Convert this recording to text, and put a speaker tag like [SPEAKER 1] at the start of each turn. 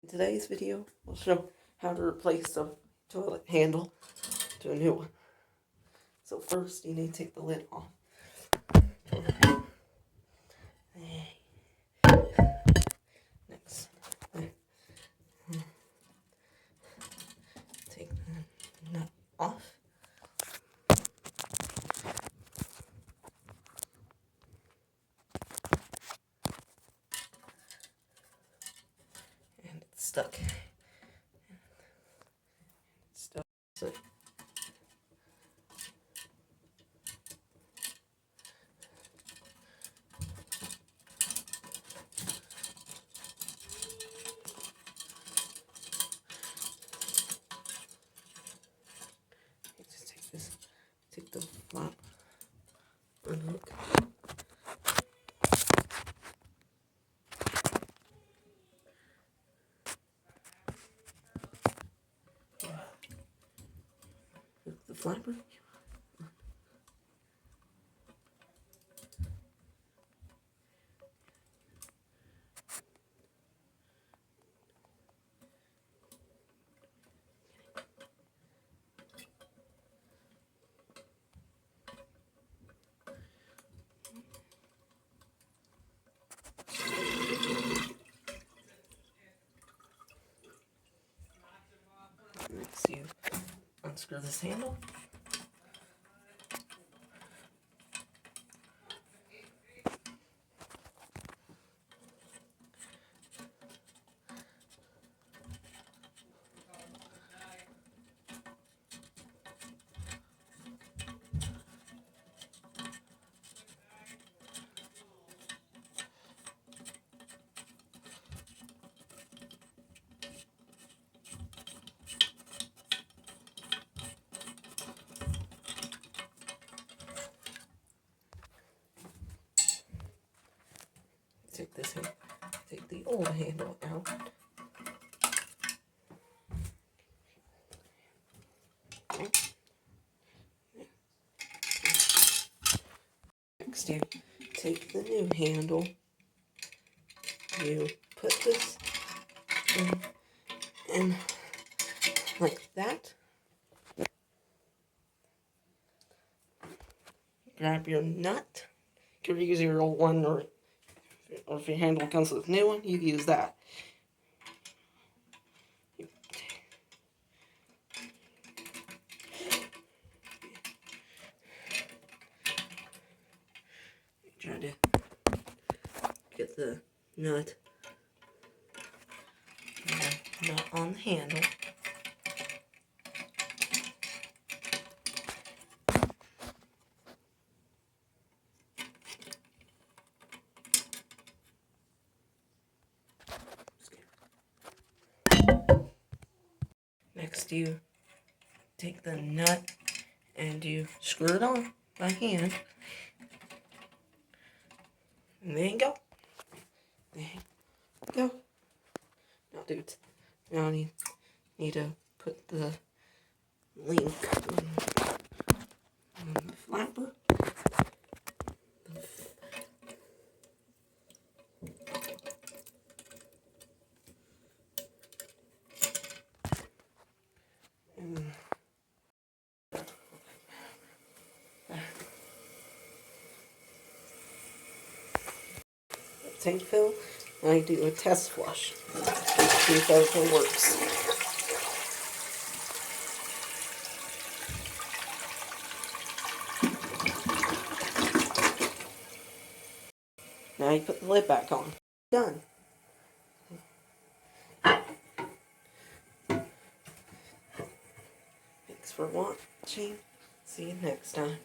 [SPEAKER 1] today's video, I'll show how to replace the toilet handle to a new one. So first, you need to take the lid off. Next, take the nut off. And it's stuck. So just take this, take the flap, unhook. Hook the flapper. Next, you unscrew this handle. Take this hand, take the old handle out. Next, you take the new handle. You put this in like that. Grab your nut. You could use your old one, or if your handle comes with a new one, you use that. Try to get the nut on the handle. Next, you take the nut and you screw it on by hand. And there you go. There you go. Now, dudes, now I need to put the link on the flapper. Tank fill, and I do a test flush. See if everything works. Now you put the lid back on. Done. Thanks for watching. See you next time.